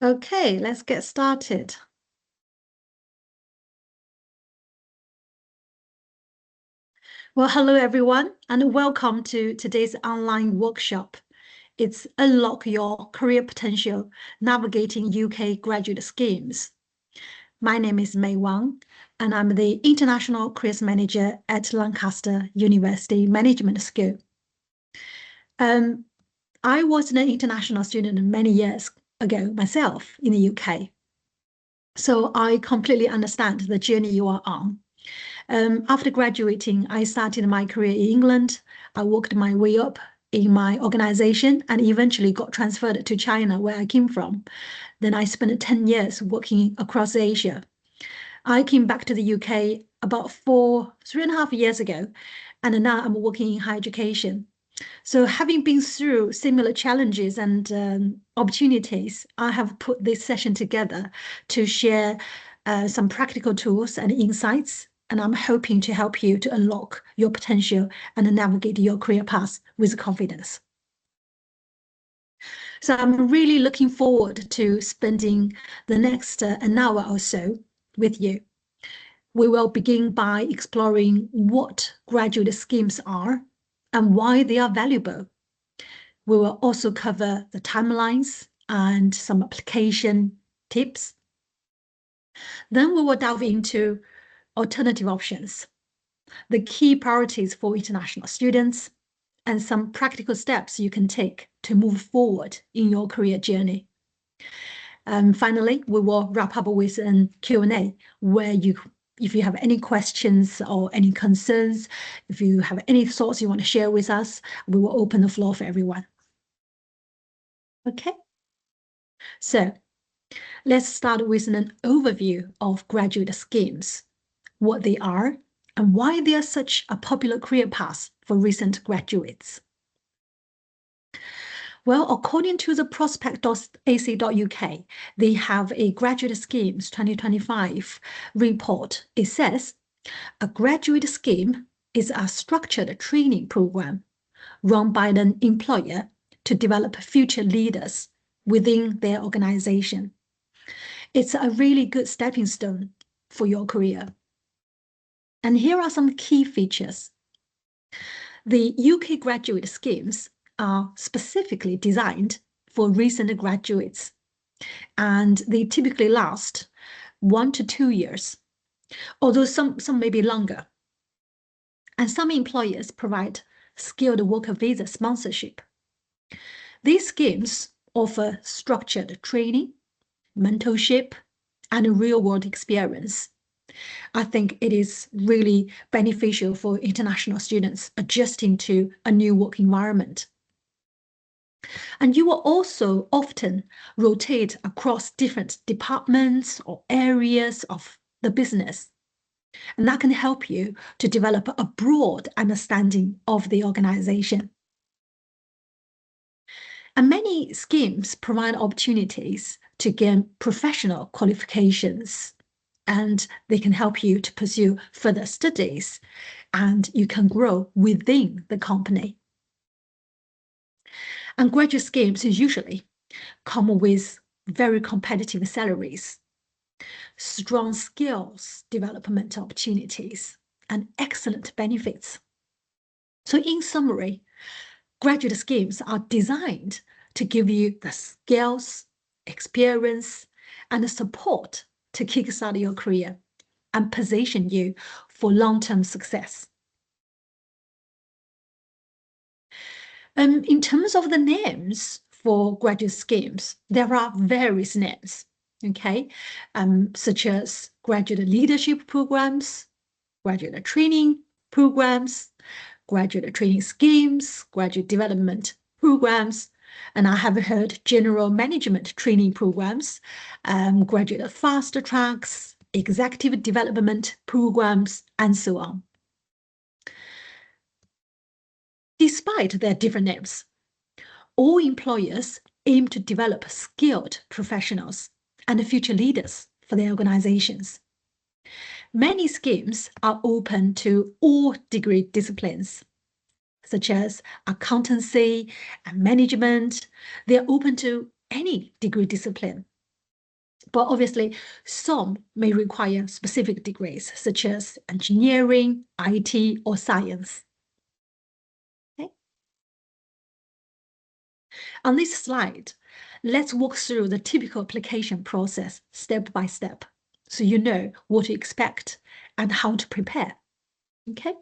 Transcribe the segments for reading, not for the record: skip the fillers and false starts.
Okay, let's get started. Well, hello everyone, and welcome to today's online workshop. It's Unlock Your Career Potential, Navigating UK Graduate Schemes. My name is Mei Wang, and I'm the International Careers Manager at Lancaster University Management School. I was an international student many years ago myself in the UK, so I completely understand the journey you are on. After graduating, I started my career in England. I worked my way up in my organization and eventually got transferred to China, where I came from. Then I spent 10 years working across Asia. I came back to the UK about 3.5 years ago, and now I'm working in higher education. So, having been through similar challenges and opportunities, I have put this session together to share some practical tools and insights. And I'm hoping to help you to unlock your potential and navigate your career path with confidence. So, I'm really looking forward to spending the next an hour or so with you. We will begin by exploring what graduate schemes are and why they are valuable. We will also cover the timelines and some application tips. Then we will delve into alternative options, the key priorities for international students, and some practical steps you can take to move forward in your career journey. And finally, we will wrap up with an Q&A where if you have any questions or any concerns, if you have any thoughts you want to share with us, we will open the floor for everyone. Okay, so let's start with an overview of graduate schemes, what they are, and why they are such a popular career path for recent graduates. Well, according to the prospect.ac.uk, they have a Graduate Schemes 2025 report. It says, a graduate scheme is a structured training program run by an employer to develop future leaders within their organization. It's a really good stepping stone for your career. And here are some key features. The UK graduate schemes are specifically designed for recent graduates, and they typically last 1 to 2 years, although some may be longer. And some employers provide skilled worker visa sponsorship. These schemes offer structured training, mentorship, and real-world experience. I think it is really beneficial for international students adjusting to a new work environment. And you will also often rotate across different departments or areas of the business. And that can help you to develop a broad understanding of the organization. And many schemes provide opportunities to gain professional qualifications, and they can help you to pursue further studies, and you can grow within the company. And graduate schemes usually come with very competitive salaries, strong skills development opportunities, and excellent benefits. So in summary, graduate schemes are designed to give you the skills, experience, and the support to kickstart your career and position you for long-term success. In terms of the names for graduate schemes, there are various names, okay, such as graduate leadership programs, graduate training programs, graduate training schemes, graduate development programs, and I have heard general management training programs, graduate fast tracks, executive development programs, and so on. Despite their different names, all employers aim to develop skilled professionals and future leaders for their organizations. Many schemes are open to all degree disciplines, such as accountancy and management. They are open to any degree discipline. But obviously, some may require specific degrees, such as engineering, IT, or science. Okay. On this slide, let's walk through the typical application process step by step, so you know what to expect and how to prepare. Okay.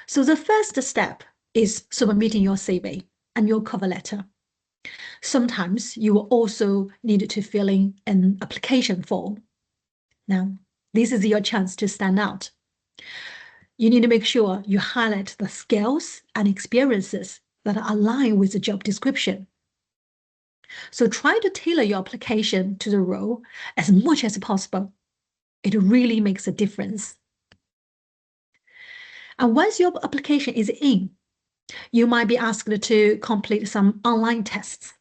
So the first step is submitting your CV and your cover letter. Sometimes you will also need to fill in an application form. Now, this is your chance to stand out. You need to make sure you highlight the skills and experiences that align with the job description. So try to tailor your application to the role as much as possible. It really makes a difference. And once your application is in, you might be asked to complete some online tests.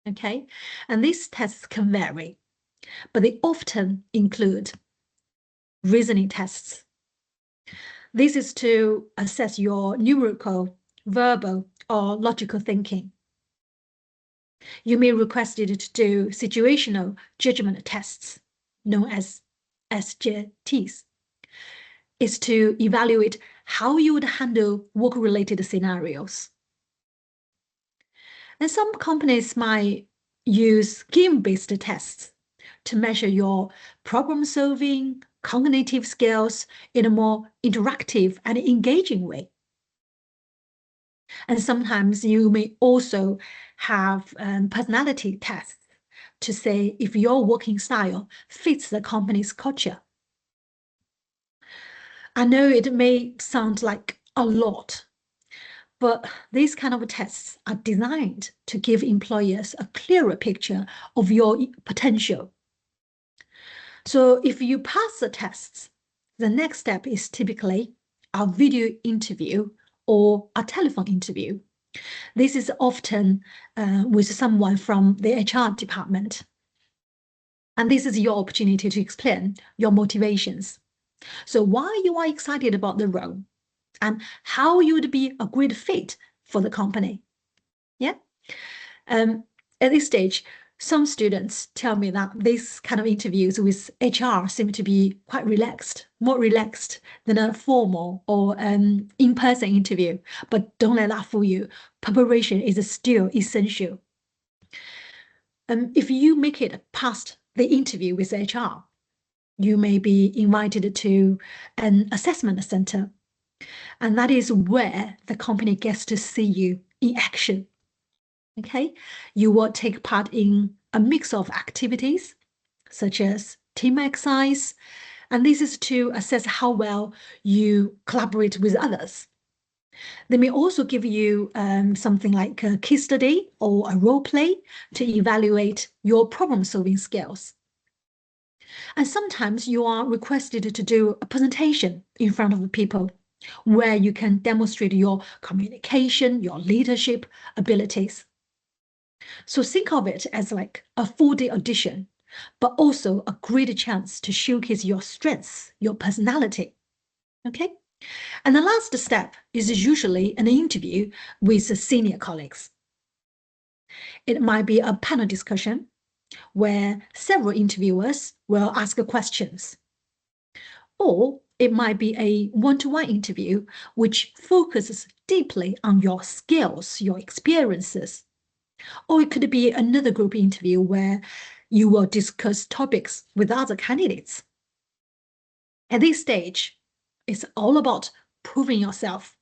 Okay, and these tests can vary, but they often include reasoning tests. This is to assess your numerical, verbal, or logical thinking. You may be requested to do situational judgment tests, known as SJTs. It's to evaluate how you would handle work-related scenarios. And some companies might use game-based tests to measure your problem-solving, cognitive skills in a more interactive and engaging way. And sometimes you may also have personality tests to say if your working style fits the company's culture. I know it may sound like a lot, but these kind of tests are designed to give employers a clearer picture of your potential. So if you pass the tests, the next step is typically a video interview or a telephone interview. This is often with someone from the HR department. And this is your opportunity to explain your motivations. So why you are excited about the role and how you would be a great fit for the company. Yeah. At this stage, some students tell me that these kind of interviews with HR seem to be quite relaxed, more relaxed than a formal or in-person interview. But don't let that fool you. Preparation is still essential. If you make it past the interview with HR, you may be invited to an assessment center. And that is where the company gets to see you in action. Okay, you will take part in a mix of activities such as team exercise, and this is to assess how well you collaborate with others. They may also give you something like a case study or a role play to evaluate your problem-solving skills. And sometimes you are requested to do a presentation in front of people where you can demonstrate your communication, your leadership abilities. So think of it as like a full-day audition, but also a great chance to showcase your strengths, your personality. Okay? And the last step is usually an interview with senior colleagues. It might be a panel discussion where several interviewers will ask questions. Or it might be a one-to-one interview which focuses deeply on your skills, your experiences. Or it could be another group interview where you will discuss topics with other candidates. At this stage, it's all about proving yourself,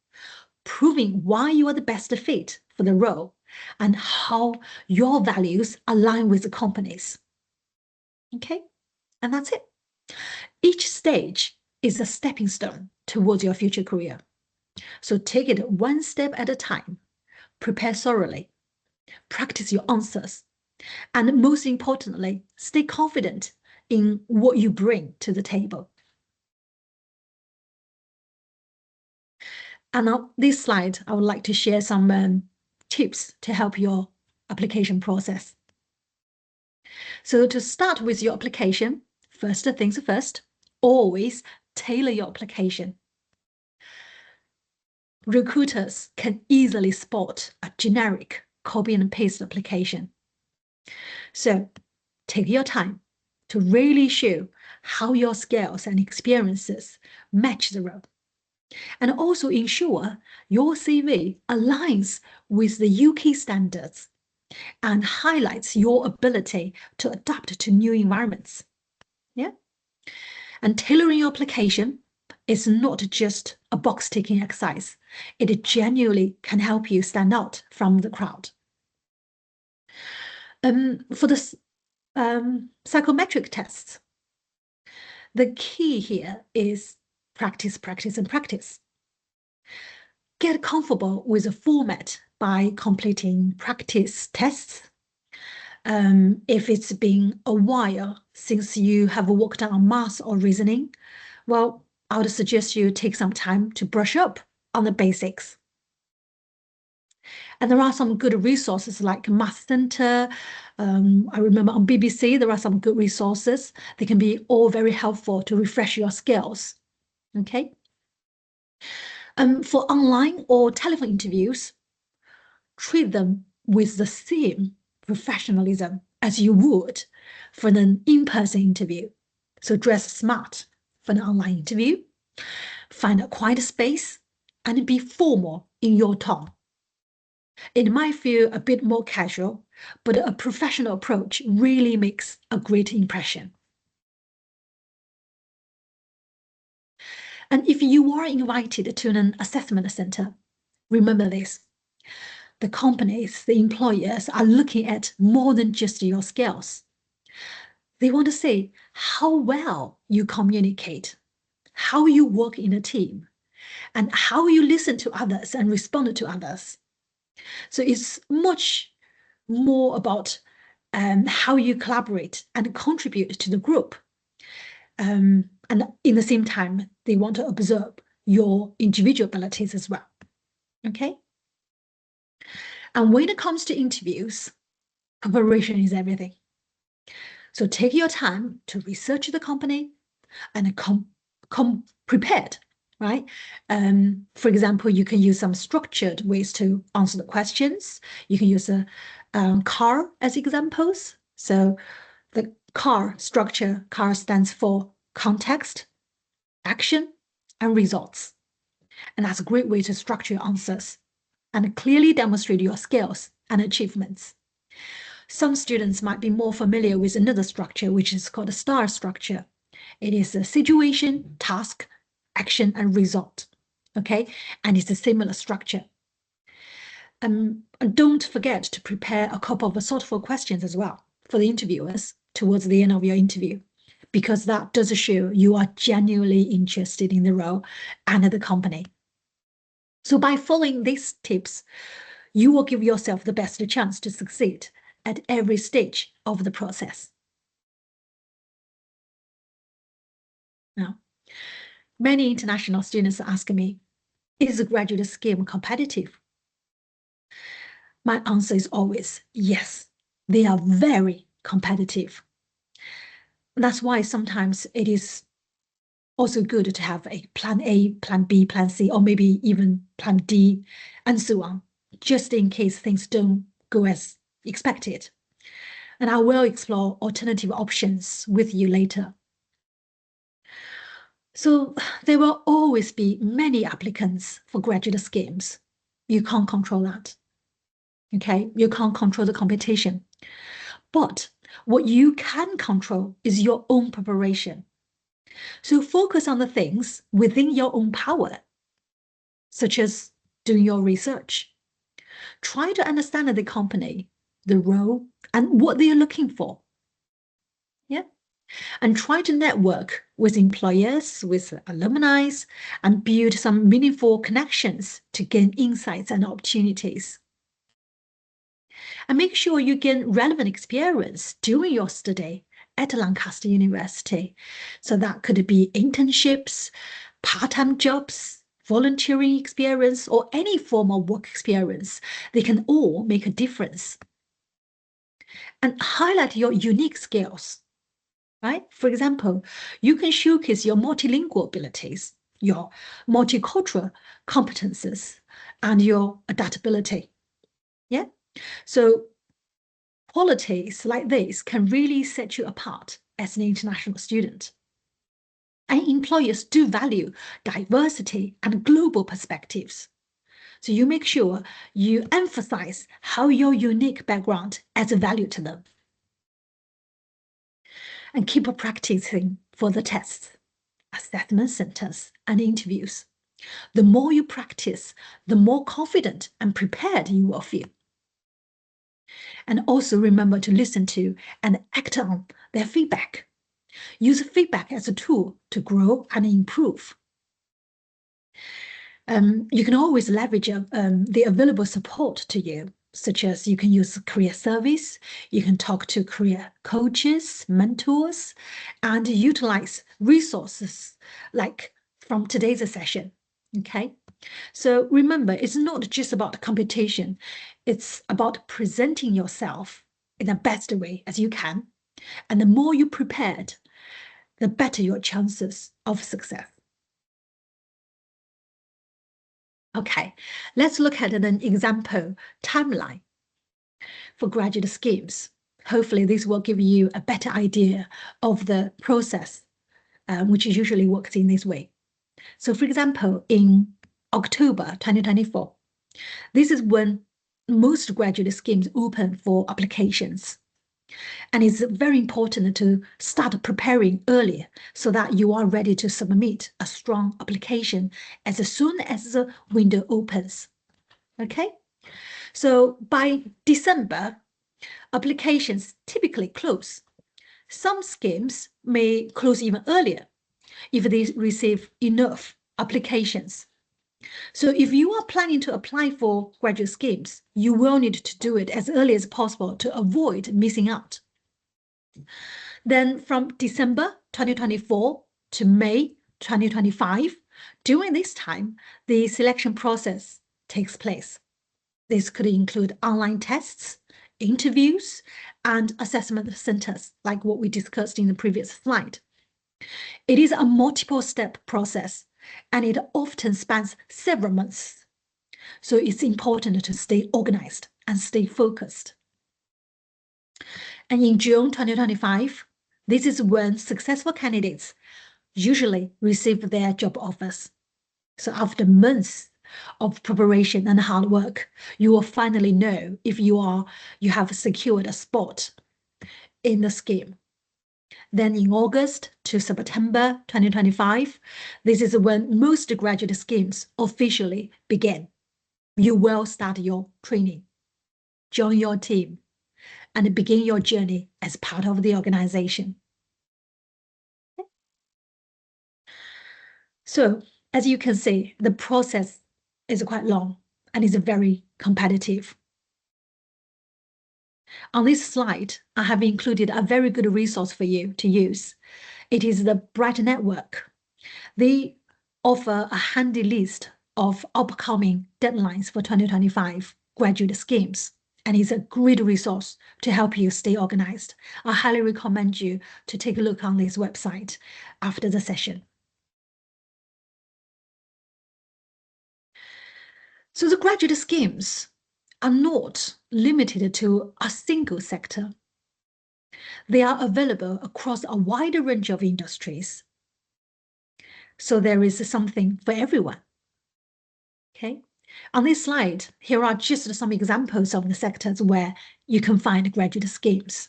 proving why you are the best fit for the role and how your values align with the company's. Okay, and that's it. Each stage is a stepping stone towards your future career. So take it one step at a time, prepare thoroughly, practice your answers, and most importantly, stay confident in what you bring to the table. And on this slide, I would like to share some tips to help your application process. So to start with your application, first things first, always tailor your application. Recruiters can easily spot a generic copy and paste application. So take your time to really show how your skills and experiences match the role, and also ensure your CV aligns with the UK standards and highlights your ability to adapt to new environments. Yeah. And tailoring your application is not just a box-ticking exercise. It genuinely can help you stand out from the crowd. For the psychometric tests, the key here is practice, practice, and practice. Get comfortable with the format by completing practice tests. If it's been a while since you have worked on math or reasoning, well, I would suggest you take some time to brush up on the basics. And there are some good resources like Math Center. I remember on BBC, there are some good resources. They can be all very helpful to refresh your skills. Okay. For online or telephone interviews, treat them with the same professionalism as you would for an in-person interview. So dress smart for an online interview, find a quiet space, and be formal in your tone. It might feel a bit more casual, but a professional approach really makes a great impression. And if you are invited to an assessment center, remember this. The companies, the employers are looking at more than just your skills. They want to see how well you communicate, how you work in a team, and how you listen to others and respond to others. So it's much more about how you collaborate and contribute to the group. And in the same time, they want to observe your individual abilities as well. Okay? And when it comes to interviews, preparation is everything. So take your time to research the company and come prepared, right? For example, you can use some structured ways to answer the questions. You can use a CAR as examples. So the CAR structure, CAR stands for context, action, and results. And that's a great way to structure your answers and clearly demonstrate your skills and achievements. Some students might be more familiar with another structure, which is called a STAR structure. It is a situation, task, action, and result. Okay, and it's a similar structure. And don't forget to prepare a couple of thoughtful questions as well for the interviewers towards the end of your interview, because that does show you are genuinely interested in the role and the company. So by following these tips, you will give yourself the best chance to succeed at every stage of the process. Now, many international students ask me, is the graduate scheme competitive? My answer is always yes, they are very competitive. That's why sometimes it is also good to have a plan A, plan B, plan C, or maybe even plan D, and so on, just in case things don't go as expected. And I will explore alternative options with you later. So there will always be many applicants for graduate schemes. You can't control that. Okay, you can't control the competition. But what you can control is your own preparation. So focus on the things within your own power, such as doing your research. Try to understand the company, the role, and what they are looking for. Yeah. And try to network with employers, with alumni, and build some meaningful connections to gain insights and opportunities. And make sure you gain relevant experience during your study at Lancaster University. So that could be internships, part-time jobs, volunteering experience, or any form of work experience. They can all make a difference. And highlight your unique skills. Right? For example, you can showcase your multilingual abilities, your multicultural competences, and your adaptability. Yeah. So qualities like this can really set you apart as an international student. And employers do value diversity and global perspectives. So you make sure you emphasize how your unique background adds value to them. And keep practicing for the tests, assessment centers, and interviews. The more you practice, the more confident and prepared you will feel. And also remember to listen to and act on their feedback. Use feedback as a tool to grow and improve. You can always leverage the available support to you, such as you can use career service, you can talk to career coaches, mentors, and utilize resources like from today's session, okay? So remember, it's not just about the competition, it's about presenting yourself in the best way as you can. And the more you prepared, the better your chances of success. Okay, let's look at an example timeline for graduate schemes. Hopefully this will give you a better idea of the process, which usually works in this way. So for example, in October 2024, this is when most graduate schemes open for applications. And it's very important to start preparing earlier so that you are ready to submit a strong application as soon as the window opens. Okay? So by December, applications typically close. Some schemes may close even earlier if they receive enough applications. So if you are planning to apply for graduate schemes, you will need to do it as early as possible to avoid missing out. Then from December 2024 to May 2025, during this time, the selection process takes place. This could include online tests, interviews, and assessment centers, like what we discussed in the previous slide. It is a multiple-step process, and it often spans several months. So it's important to stay organized and stay focused. And in June 2025, this is when successful candidates usually receive their job offers. So after months of preparation and hard work, you will finally know if you have secured a spot in the scheme. Then in August to September 2025, this is when most graduate schemes officially begin. You will start your training, join your team, and begin your journey as part of the organization. So as you can see, the process is quite long and is very competitive. On this slide, I have included a very good resource for you to use. It is the Bright Network. They offer a handy list of upcoming deadlines for 2025 graduate schemes, and it's a great resource to help you stay organized. I highly recommend you to take a look on this website after the session. So the graduate schemes are not limited to a single sector. They are available across a wide range of industries. So there is something for everyone. Okay. On this slide, here are just some examples of the sectors where you can find graduate schemes.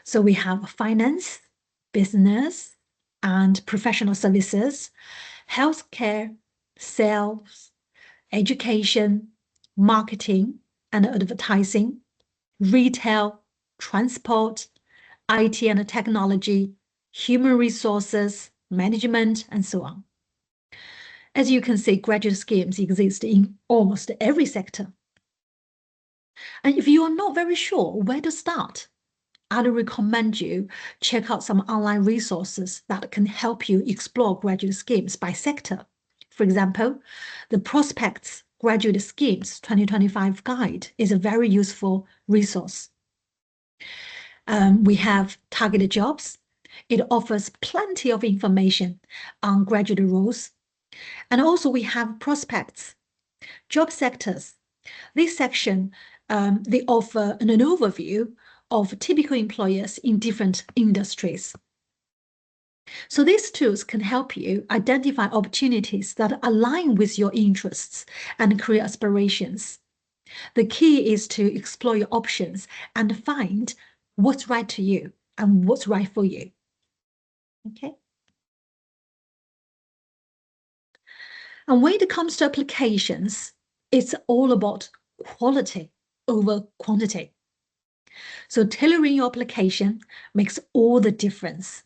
So we have finance, business, and professional services, healthcare, sales, education, marketing and advertising, retail, transport, IT and technology, human resources, management, and so on. As you can see, graduate schemes exist in almost every sector. And if you are not very sure where to start, I'd recommend you check out some online resources that can help you explore graduate schemes by sector. For example, the Prospects Graduate Schemes 2025 Guide is a very useful resource. We have Targeted Jobs. It offers plenty of information on graduate roles. And also we have Prospects, Job Sectors. This section, they offer an overview of typical employers in different industries. So these tools can help you identify opportunities that align with your interests and career aspirations. The key is to explore your options and find what's right to you and what's right for you. Okay. And when it comes to applications, it's all about quality over quantity. So tailoring your application makes all the difference.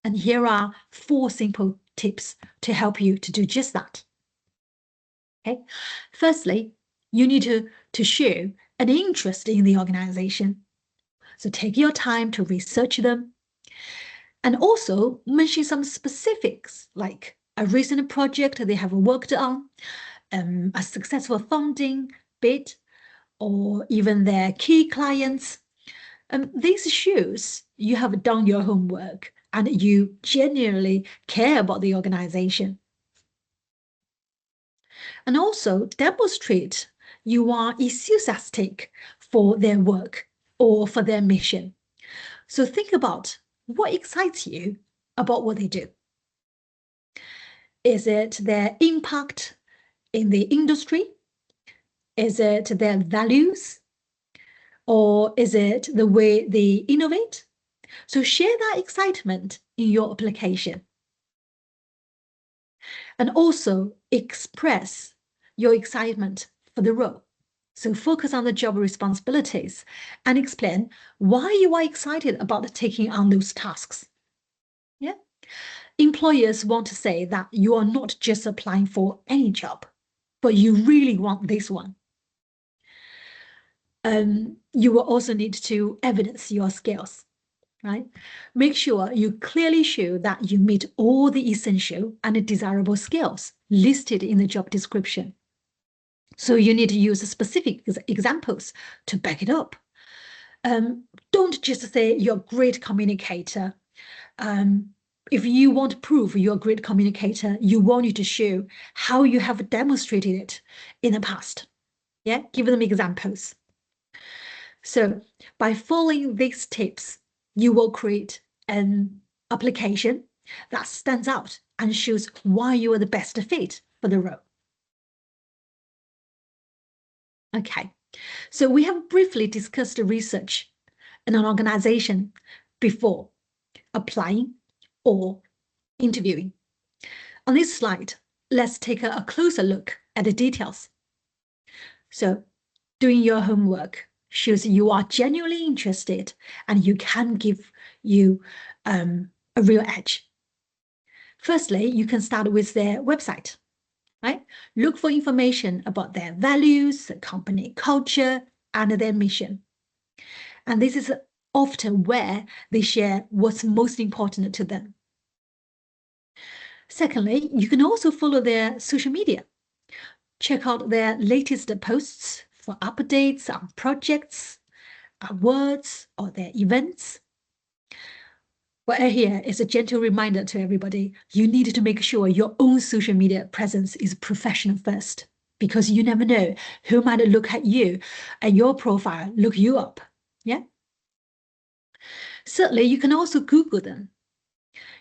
And here are 4 simple tips to help you to do just that. Okay. Firstly, you need to show an interest in the organization. So take your time to research them. And also mention some specifics, like a recent project they have worked on, a successful funding bid, or even their key clients. This shows you have done your homework and you genuinely care about the organization. And also demonstrate you are enthusiastic for their work or for their mission. So think about what excites you about what they do. Is it their impact in the industry? Is it their values? Or is it the way they innovate? So share that excitement in your application. And also express your excitement for the role. So focus on the job responsibilities and explain why you are excited about taking on those tasks. Yeah. Employers want to say that you are not just applying for any job, but you really want this one. You will also need to evidence your skills, right? Make sure you clearly show that you meet all the essential and desirable skills listed in the job description. So you need to use specific examples to back it up. Don't just say you're a great communicator. If you want to prove you're a great communicator, you want you to show how you have demonstrated it in the past. Yeah, give them examples. So by following these tips, you will create an application that stands out and shows why you are the best fit for the role. Okay, so we have briefly discussed the research in an organization before applying or interviewing. On this slide, let's take a closer look at the details. So doing your homework shows you are genuinely interested and you can give you a real edge. Firstly, you can start with their website, right? Look for information about their values, company culture, and their mission. And this is often where they share what's most important to them. Secondly, you can also follow their social media. Check out their latest posts for updates on projects, awards, or their events. But here is a gentle reminder to everybody. You need to make sure your own social media presence is professional first, because you never know who might look at you and your profile, look you up. Yeah. Certainly, you can also Google them.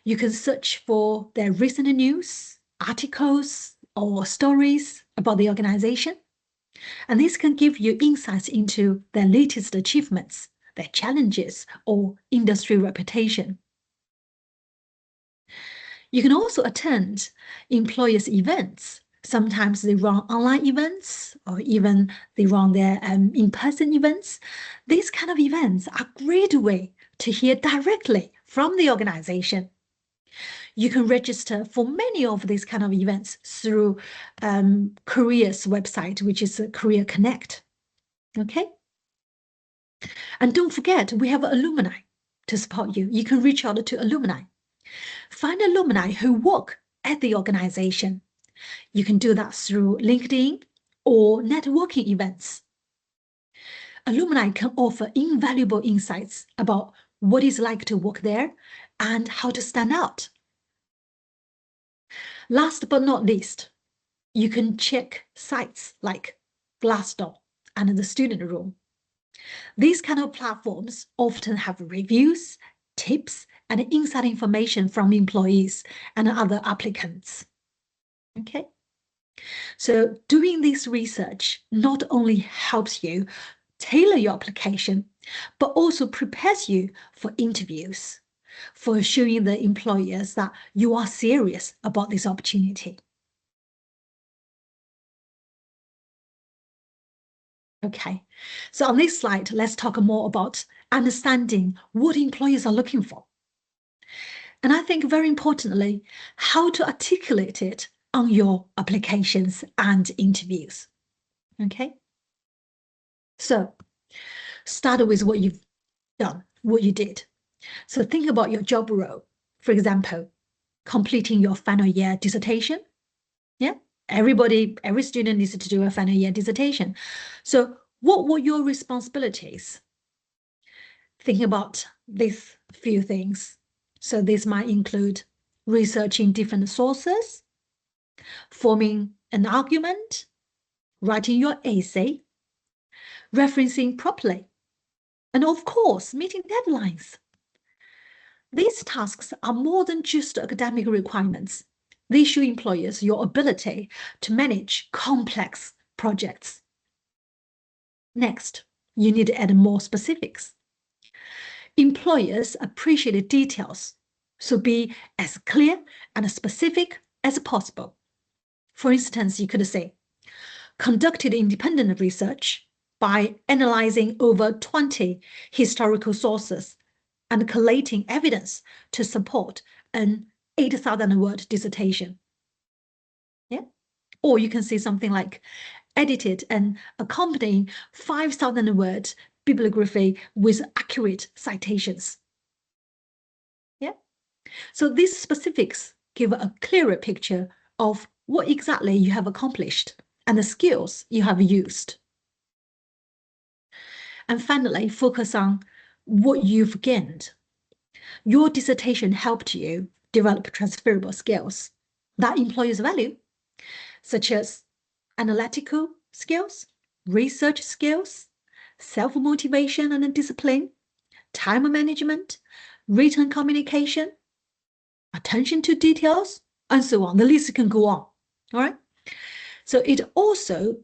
You can search for their recent news, articles, or stories about the organization. And this can give you insights into their latest achievements, their challenges, or industry reputation. You can also attend employers' events. Sometimes they run online events or even they run their in-person events. These kind of events are a great way to hear directly from the organization. You can register for many of these kind of events through Careers website, which is Career Connect. Okay? And don't forget, we have alumni to support you. You can reach out to alumni. Find alumni who work at the organization. You can do that through LinkedIn or networking events. Alumni can offer invaluable insights about what it's like to work there and how to stand out. Last but not least, you can check sites like Glassdoor and the Student Room. These kind of platforms often have reviews, tips, and inside information from employees and other applicants. Okay. So doing this research not only helps you tailor your application, but also prepares you for interviews, for showing the employers that you are serious about this opportunity. Okay, so on this slide, let's talk more about understanding what employers are looking for. And I think very importantly, how to articulate it on your applications and interviews. Okay, so start with what you've done, what you did. So think about your job role. For example, completing your final year dissertation. Yeah, every student needs to do a final year dissertation. So what were your responsibilities? Think about these few things. So this might include researching different sources, forming an argument, writing your essay, referencing properly, and of course, meeting deadlines. These tasks are more than just academic requirements. They show employers your ability to manage complex projects. Next, you need to add more specifics. Employers appreciate details, so be as clear and specific as possible. For instance, you could say, conducted independent research by analyzing over 20 historical sources and collating evidence to support an 8,000-word dissertation. Yeah. Or you can say something like edited and accompanying 5,000-word bibliography with accurate citations. Yeah. So these specifics give a clearer picture of what exactly you have accomplished and the skills you have used. And finally, focus on what you've gained. Your dissertation helped you develop transferable skills that employers value, such as analytical skills, research skills, self-motivation and discipline, time management, written communication, attention to details, and so on. The list can go on. All right. So it also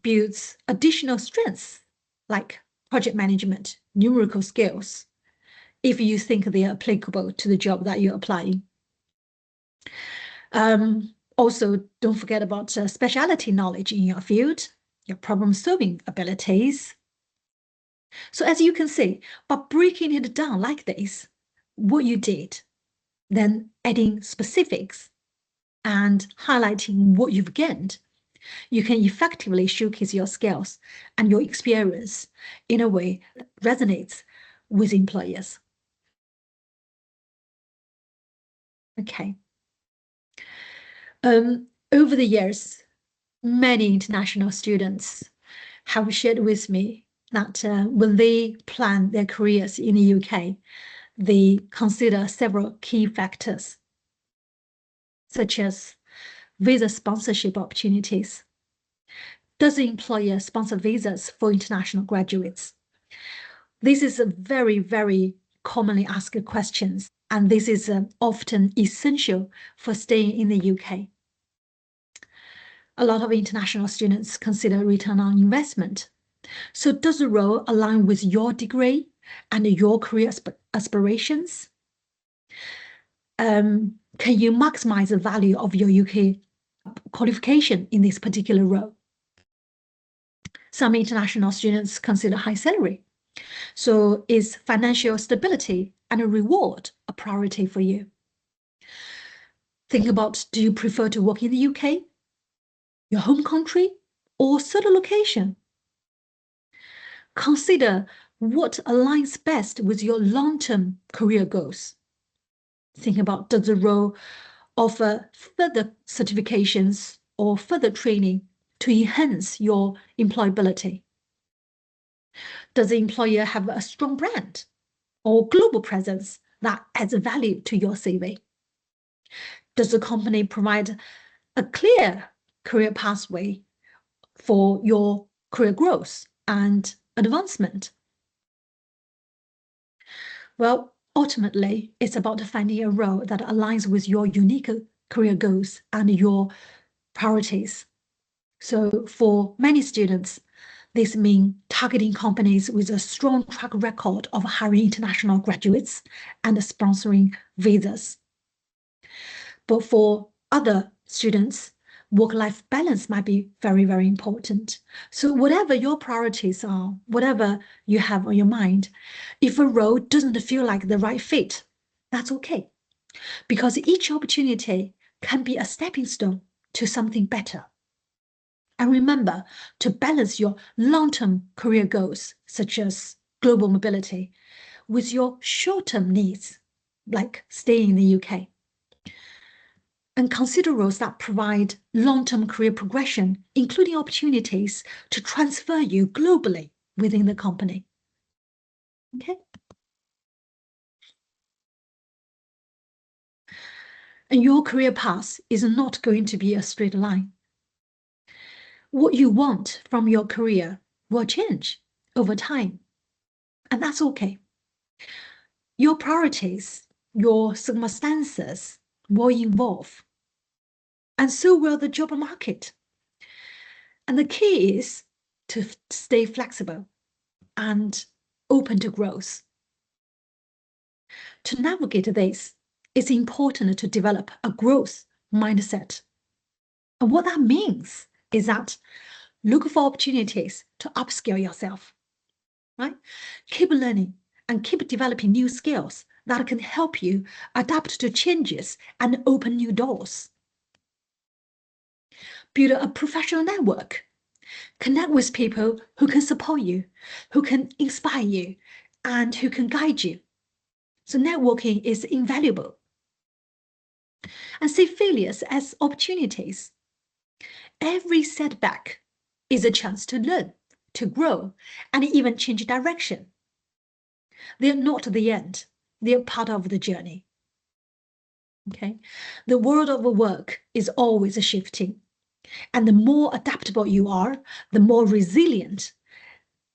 builds additional strengths like project management, numerical skills, if you think they are applicable to the job that you're applying. Also, don't forget about specialty knowledge in your field, your problem-solving abilities. So as you can see, by breaking it down like this, what you did, then adding specifics and highlighting what you've gained, you can effectively showcase your skills and your experience in a way that resonates with employers. Okay. Over the years, many international students have shared with me that when they plan their careers in the UK, they consider several key factors, such as visa sponsorship opportunities. Does the employer sponsor visas for international graduates? This is a very, very commonly asked questions, and this is often essential for staying in the UK. A lot of international students consider return on investment. So does the role align with your degree and your career aspirations? Can you maximize the value of your UK qualification in this particular role? Some international students consider high salary. So is financial stability and a reward a priority for you? Think about, do you prefer to work in the UK, your home country, or certain location? Consider what aligns best with your long-term career goals. Think about, does the role offer further certifications or further training to enhance your employability? Does the employer have a strong brand or global presence that adds value to your CV? Does the company provide a clear career pathway for your career growth and advancement? Well, ultimately, it's about finding a role that aligns with your unique career goals and your priorities. So for many students, this means targeting companies with a strong track record of hiring international graduates and sponsoring visas. But for other students, work-life balance might be very, very important. So whatever your priorities are, whatever you have on your mind, if a role doesn't feel like the right fit, that's okay. Because each opportunity can be a stepping stone to something better. And remember to balance your long-term career goals, such as global mobility, with your short-term needs, like staying in the UK. And consider roles that provide long-term career progression, including opportunities to transfer you globally within the company. Okay? And your career path is not going to be a straight line. What you want from your career will change over time, and that's okay. Your priorities, your circumstances will evolve, and so will the job market. And the key is to stay flexible and open to growth. To navigate this, it's important to develop a growth mindset. And what that means is that look for opportunities to upskill yourself, right? Keep learning and keep developing new skills that can help you adapt to changes and open new doors. Build a professional network. Connect with people who can support you, who can inspire you, and who can guide you. So networking is invaluable. And see failures as opportunities. Every setback is a chance to learn, to grow, and even change direction. They're not the end. They're part of the journey. Okay? The world of work is always shifting. And the more adaptable you are, the more resilient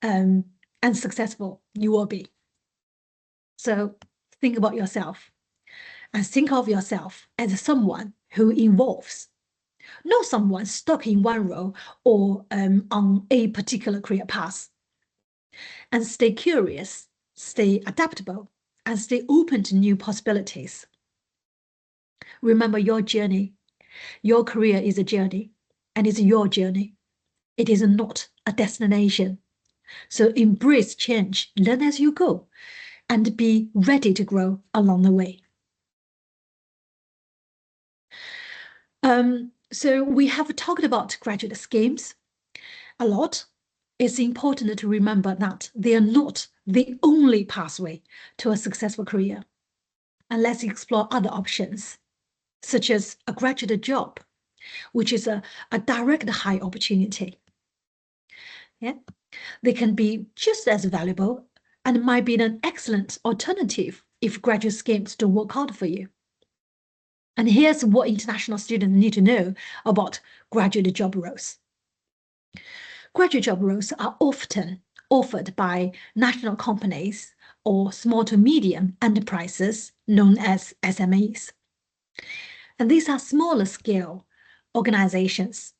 and successful you will be. So think about yourself and think of yourself as someone who evolves, not someone stuck in one role or on a particular career path. And stay curious, stay adaptable, and stay open to new possibilities. Remember your journey. Your career is a journey, and it's your journey. It is not a destination. So embrace change, learn as you go, and be ready to grow along the way. So we have talked about graduate schemes a lot. It's important to remember that they are not the only pathway to a successful career. And let's explore other options, such as a graduate job, which is a direct hire opportunity. Yeah, they can be just as valuable and might be an excellent alternative if graduate schemes don't work out for you. And here's what international students need to know about graduate job roles. Graduate job roles are often offered by national companies or small to medium enterprises known as SMEs. And these are smaller scale organizations,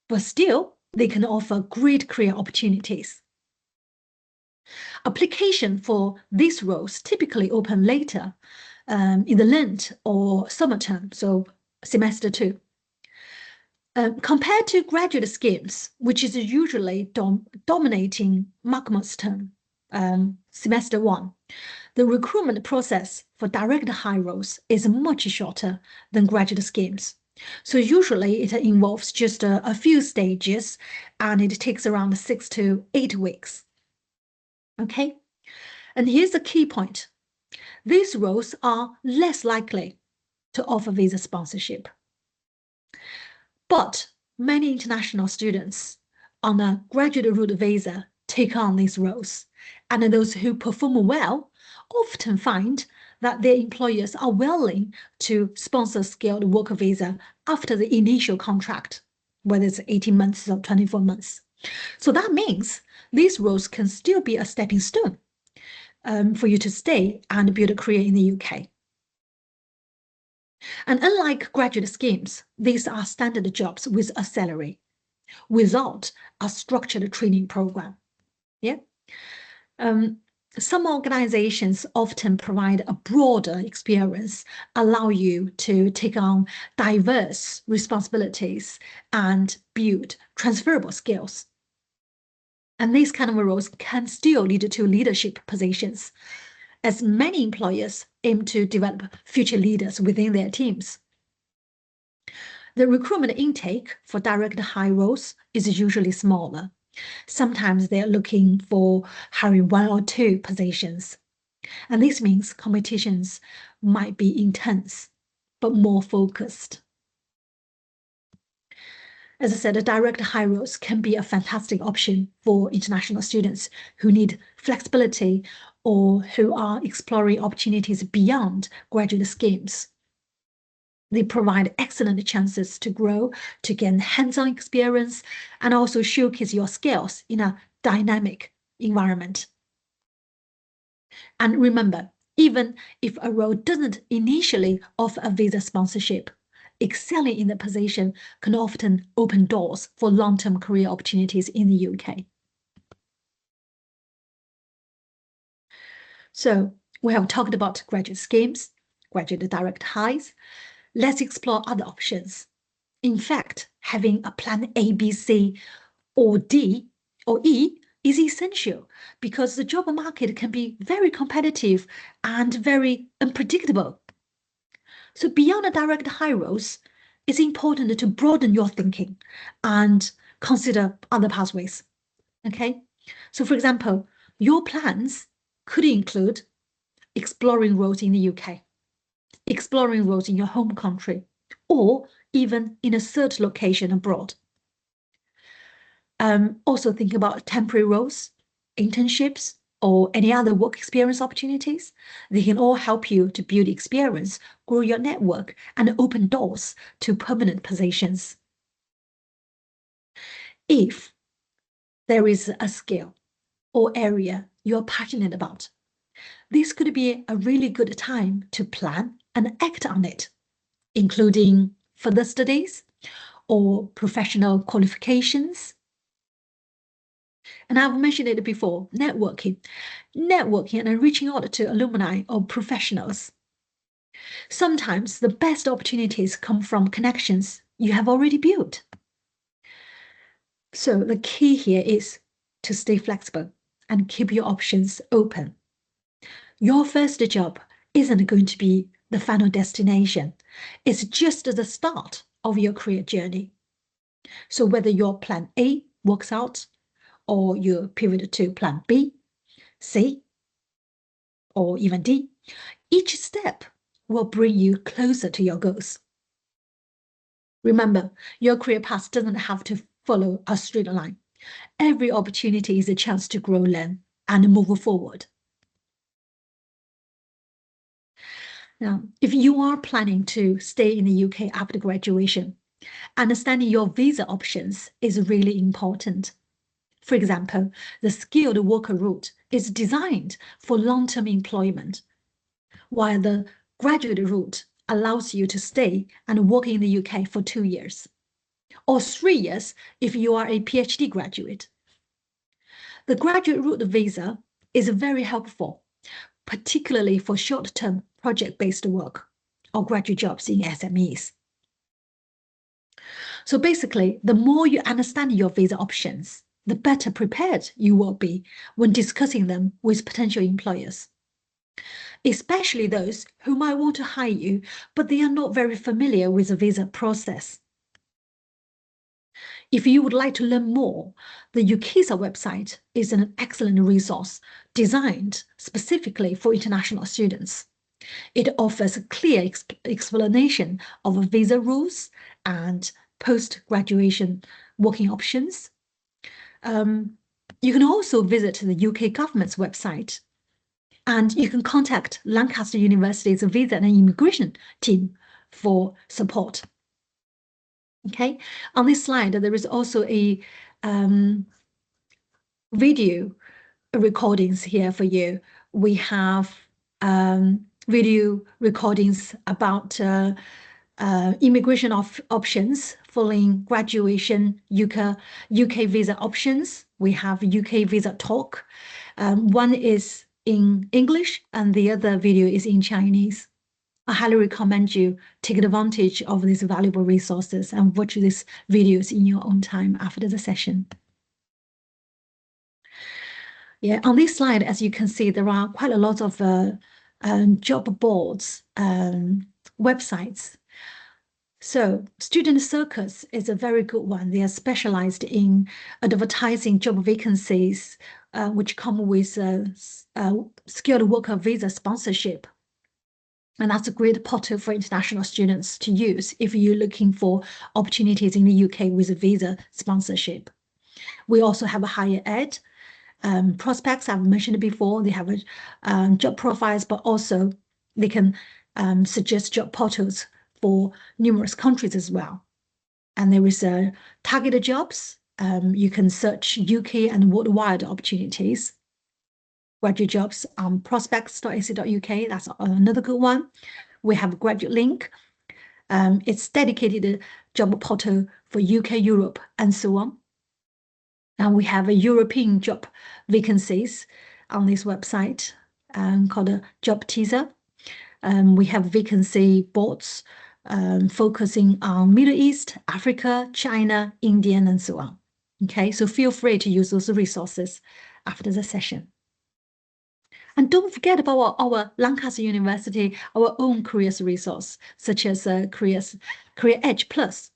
but still they can offer great career opportunities. Application for these roles typically open later in the Lent or summer term, so semester 2. Compared to graduate schemes, which is usually dominating Marketmas term, semester 1, the recruitment process for direct hire roles is much shorter than graduate schemes. So usually it involves just a few stages and it takes around 6 to 8 weeks. Okay, and here's the key point. These roles are less likely to offer visa sponsorship. But many international students on a graduate route visa take on these roles, and those who perform well often find that their employers are willing to sponsor skilled worker visa after the initial contract, whether it's 18 months or 24 months. So that means these roles can still be a stepping stone for you to stay and build a career in the UK. And unlike graduate schemes, these are standard jobs with a salary, without a structured training program. Yeah. Some organizations often provide a broader experience, allow you to take on diverse responsibilities and build transferable skills. And these kind of roles can still lead to leadership positions, as many employers aim to develop future leaders within their teams. The recruitment intake for direct hire roles is usually smaller. Sometimes they're looking for hiring 1 or 2 positions. And this means competitions might be intense, but more focused. As I said, the direct hire roles can be a fantastic option for international students who need flexibility or who are exploring opportunities beyond graduate schemes. They provide excellent chances to grow, to gain hands-on experience, and also showcase your skills in a dynamic environment. And remember, even if a role doesn't initially offer a visa sponsorship, excelling in the position can often open doors for long-term career opportunities in the UK. So we have talked about graduate schemes, graduate direct hires. Let's explore other options. In fact, having a plan A, B, C, or D, or E is essential because the job market can be very competitive and very unpredictable. So beyond the direct hire roles, it's important to broaden your thinking and consider other pathways. Okay, so for example, your plans could include exploring roles in the UK, exploring roles in your home country, or even in a third location abroad. Also think about temporary roles, internships, or any other work experience opportunities. They can all help you to build experience, grow your network, and open doors to permanent positions. If there is a skill or area you're passionate about, this could be a really good time to plan and act on it, including further studies or professional qualifications. And I've mentioned it before, networking and reaching out to alumni or professionals. Sometimes the best opportunities come from connections you have already built. So the key here is to stay flexible and keep your options open. Your first job isn't going to be the final destination. It's just the start of your career journey. So whether your plan A works out or you pivot to plan B, C, or even D, each step will bring you closer to your goals. Remember, your career path doesn't have to follow a straight line. Every opportunity is a chance to grow, learn, and move forward. Now, if you are planning to stay in the UK after graduation, understanding your visa options is really important. For example, the skilled worker route is designed for long-term employment, while the graduate route allows you to stay and work in the UK for 2 years, or 3 years if you are a PhD graduate. The graduate route visa is very helpful, particularly for short-term project-based work or graduate jobs in SMEs. So basically, the more you understand your visa options, the better prepared you will be when discussing them with potential employers, especially those who might want to hire you, but they are not very familiar with the visa process. If you would like to learn more, the UKISA website is an excellent resource designed specifically for international students. It offers a clear explanation of visa rules and post-graduation working options. You can also visit the UK government's website, and you can contact Lancaster University's Visa and Immigration team for support. Okay, on this slide, there is also a video recordings here for you. We have video recordings about immigration options following graduation, UK visa options. We have UK visa talk. One is in English and the other video is in Chinese. I highly recommend you take advantage of these valuable resources and watch these videos in your own time after the session. Yeah, on this slide, as you can see, there are quite a lot of job boards, websites. So Student Circus is a very good one. They are specialized in advertising job vacancies, which come with skilled worker visa sponsorship. And that's a great portal for international students to use if you're looking for opportunities in the UK with a visa sponsorship. We also have a higher ed prospects I've mentioned before. They have job profiles, but also they can suggest job portals for numerous countries as well. And there is targeted jobs. You can search UK and worldwide opportunities. Graduate jobs on prospects.ac.uk. That's another good one. We have Graduate Link. It's dedicated job portal for UK, Europe, and so on. And we have a European job vacancies on this website called a Job Teaser. We have vacancy boards focusing on Middle East, Africa, China, India, and so on. Okay, so feel free to use those resources after the session. And don't forget about our Lancaster University, our own careers resource, such as Career Edge Plus.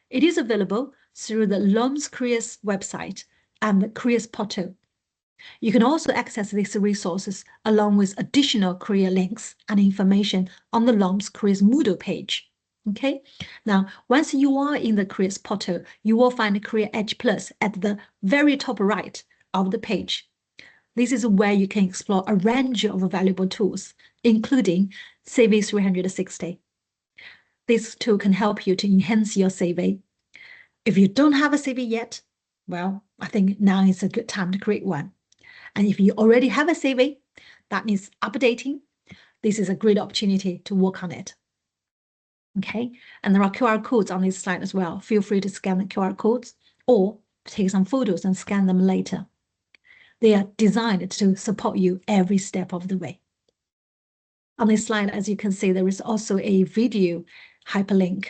It is available through the LUMS Careers website and the Careers portal. You can also access these resources along with additional career links and information on the LUMS Careers Moodle page. Okay, now once you are in the Careers portal, you will find Career Edge Plus at the very top right of the page. This is where you can explore a range of valuable tools, including CV 360. This tool can help you to enhance your CV. If you don't have a CV yet, well, I think now is a good time to create one. And if you already have a CV that needs updating, this is a great opportunity to work on it. Okay, and there are QR codes on this slide as well. Feel free to scan the QR codes or take some photos and scan them later. They are designed to support you every step of the way. On this slide, as you can see, there is also a video hyperlink.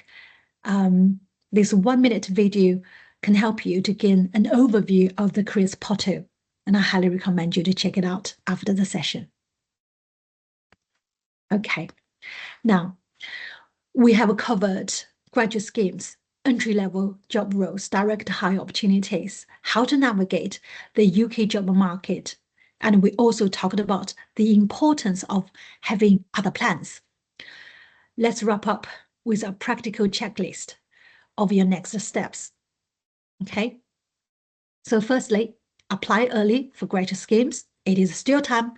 This 1-minute video can help you to gain an overview of the Careers portal, and I highly recommend you to check it out after the session. Okay, now we have covered graduate schemes, entry-level job roles, direct hire opportunities, how to navigate the UK job market, and we also talked about the importance of having other plans. Let's wrap up with a practical checklist of your next steps. Okay, so firstly, apply early for graduate schemes. It is still time.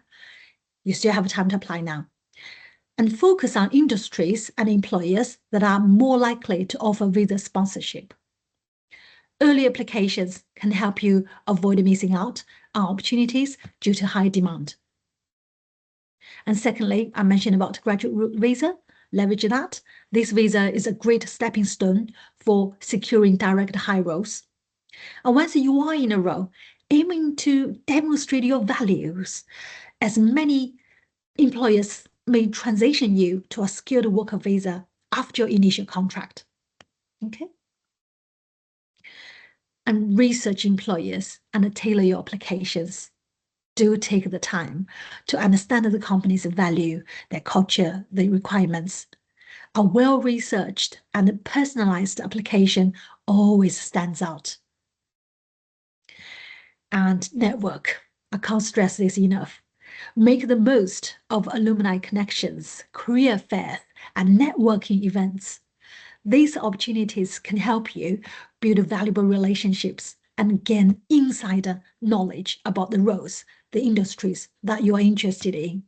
You still have time to apply now. And focus on industries and employers that are more likely to offer visa sponsorship. Early applications can help you avoid missing out on opportunities due to high demand. And secondly, I mentioned about graduate route visa. Leverage that. This visa is a great stepping stone for securing direct hire roles. And once you are in a role, aiming to demonstrate your values, as many employers may transition you to a skilled worker visa after your initial contract. Okay. And research employers and tailor your applications. Do take the time to understand the company's value, their culture, the requirements. A well-researched and personalized application always stands out. And network. I can't stress this enough. Make the most of alumni connections, career fairs, and networking events. These opportunities can help you build valuable relationships and gain insider knowledge about the roles, the industries that you are interested in.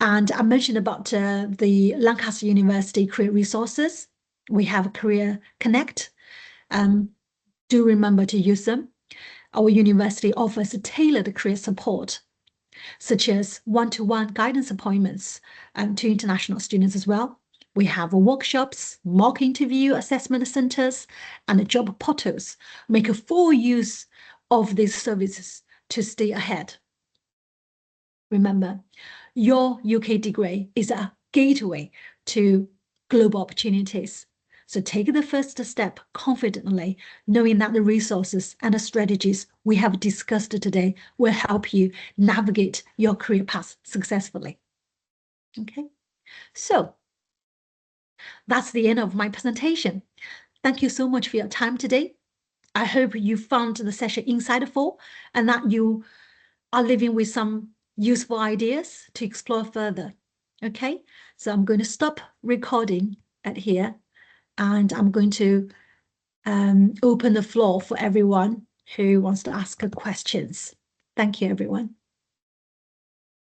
And I mentioned about the Lancaster University Career Resources. We have Career Connect. do remember to use them. Our university offers tailored career support, such as one-to-one guidance appointments to international students as well. We have workshops, mock interview assessment centers, and job portals. Make a full use of these services to stay ahead. Remember, your UK degree is a gateway to global opportunities. So take the first step confidently, knowing that the resources and the strategies we have discussed today will help you navigate your career path successfully. Okay, so that's the end of my presentation. Thank you so much for your time today. I hope you found the session insightful and that you are leaving with some useful ideas to explore further. Okay, so I'm going to stop recording at here and I'm going to open the floor for everyone who wants to ask questions. Thank you, everyone.